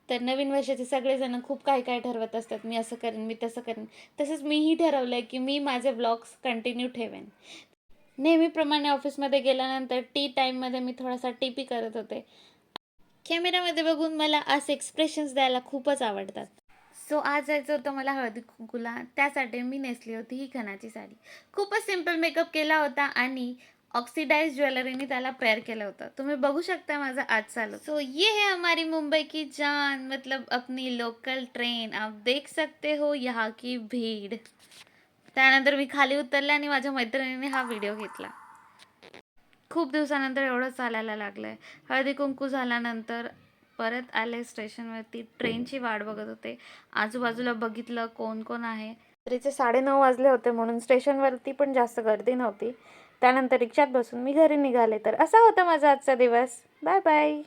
तर नवीन वर्षाचे सगळेजण खूप काही काय ठरवत असतात. मी असं करेन, मी तसं करेन. तसंच मीही ठरवलंय, की मी माझे व्लॉग्स कंटिन्यू ठेवेन. नेहमीप्रमाणे ऑफिसमध्ये गेल्यानंतर टी टाईममध्ये मी थोडासा टी करत होते. कॅमेरामध्ये बघून मला असे एक्सप्रेशन्स द्यायला खूपच आवडतात. सो आज जायचं होतं मला हळदी-कुंकूला. त्यासाठी मी नेसली होती ही खणाची साडी. खूपच सिंपल मेकअप केला होता आणि ऑक्सिडाइज्ड ज्वेलरीने त्याला पेअर केलं होतं. तुम्ही बघू शकता माझा आजचा लुक. सो ये है हमारी मुंबई की जान, मतलब अपनी लोकल ट्रेन. आप देख सकते हो यहाँ की भीड़. त्यानंतर मी खाली उतरले आणि माझ्या मैत्रिणीने हा व्हिडिओ घेतला. खूप दिवसानंतर एवढं चालायला लागलंय. हळदी-कुंकू झाल्यानंतर परत आले स्टेशनवरती. ट्रेनची वाट बघत होते. आजूबाजूला बघितलं कोण कोण आहे. रात्रीचे 9:30 वाजले होते म्हणून स्टेशनवरती पण जास्त गर्दी नव्हती. त्यानंतर रिक्षात बसून मी घरी निघाले. तर असा होता माझा आजचा दिवस. Bye bye.